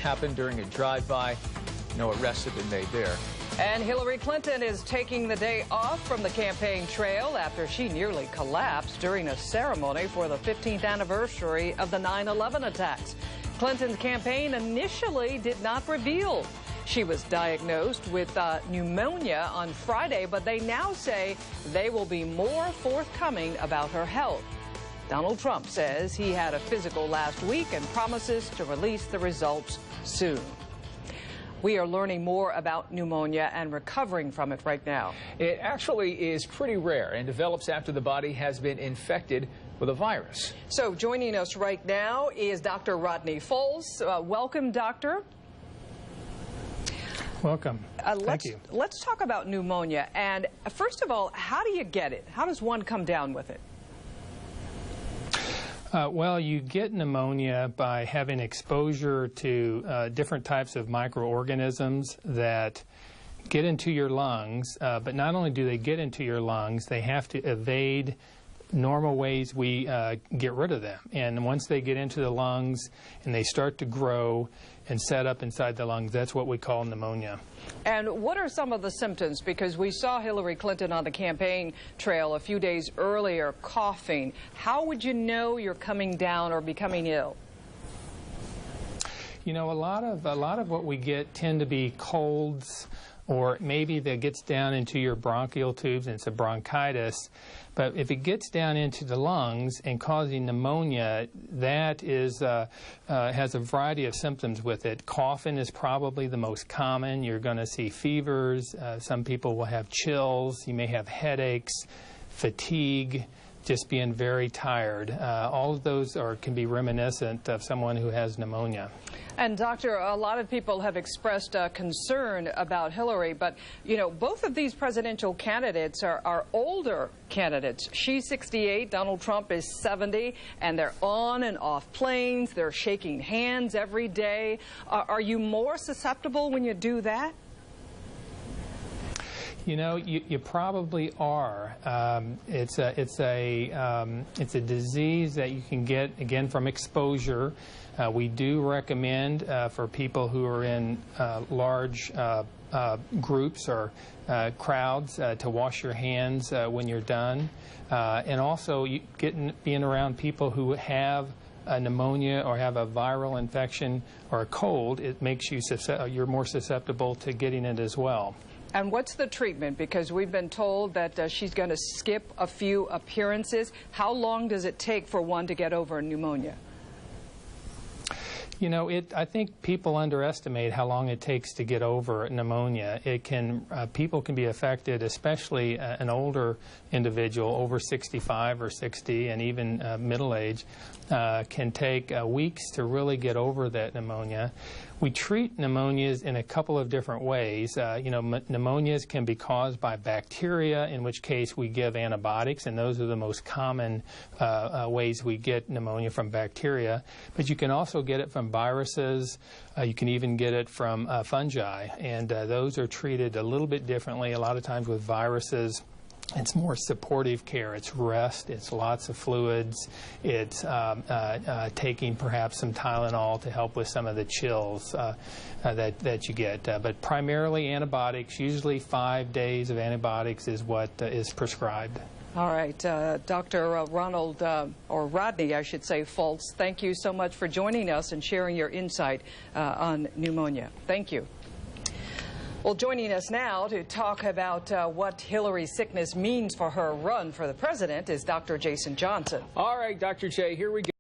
happened during a drive-by. No arrests have been made there. And Hillary Clinton is taking the day off from the campaign trail after she nearly collapsed during a ceremony for the 15th anniversary of the 9/11 attacks. Clinton's campaign initially did not reveal she was diagnosed with pneumonia on Friday, but they now say they will be more forthcoming about her health. Donald Trump says he had a physical last week and promises to release the results soon. We are learning more about pneumonia and recovering from it right now. It actually is pretty rare and develops after the body has been infected with a virus. So joining us right now is Dr. Rodney Folz. Welcome, doctor. Welcome. Thank you. Let's talk about pneumonia. And first of all, how do you get it? How does one come down with it? Well, you get pneumonia by having exposure to different types of microorganisms that get into your lungs. But not only do they get into your lungs, they have to evade normal ways we get rid of them. And once they get into the lungs and they start to grow and set up inside the lungs, that's what we call pneumonia. And what are some of the symptoms? Because we saw Hillary Clinton on the campaign trail a few days earlier coughing. How would you know you're coming down or becoming ill? You know, a lot of what we get tend to be colds, or maybe that gets down into your bronchial tubes and it's a bronchitis. But if it gets down into the lungs and causing pneumonia, that is has a variety of symptoms with it. Coughing is probably the most common. You're going to see fevers. Some people will have chills. You may have headaches, fatigue, just being very tired. All of those can be reminiscent of someone who has pneumonia. And doctor, a lot of people have expressed concern about Hillary, but you know, both of these presidential candidates are older candidates. She's 68, Donald Trump is 70, and they're on and off planes, they're shaking hands every day. Are you more susceptible when you do that? You know, you probably are. It's a disease that you can get, again, from exposure. We do recommend for people who are in large groups or crowds to wash your hands when you're done. And also being around people who have pneumonia or have a viral infection or a cold, it makes you're more susceptible to getting it as well. And what's the treatment? Because we've been told that she's going to skip a few appearances. How long does it take for one to get over pneumonia? You know, I think people underestimate how long it takes to get over pneumonia. People can be affected, especially an older individual, over 65 or 60, and even middle age, can take weeks to really get over that pneumonia. We treat pneumonias in a couple of different ways. You know, pneumonias can be caused by bacteria, in which case we give antibiotics, and those are the most common ways we get pneumonia, from bacteria. But you can also get it from viruses. You can even get it from fungi, and those are treated a little bit differently. A lot of times with viruses, it's more supportive care. It's rest. It's lots of fluids. It's taking perhaps some Tylenol to help with some of the chills that you get. But primarily antibiotics. Usually 5 days of antibiotics is what is prescribed. All right, Dr. Rodney, I should say, Folz, thank you so much for joining us and sharing your insight on pneumonia. Thank you. Well, joining us now to talk about what Hillary's sickness means for her run for the president is Dr. Jason Johnson. All right, Dr. J, here we go.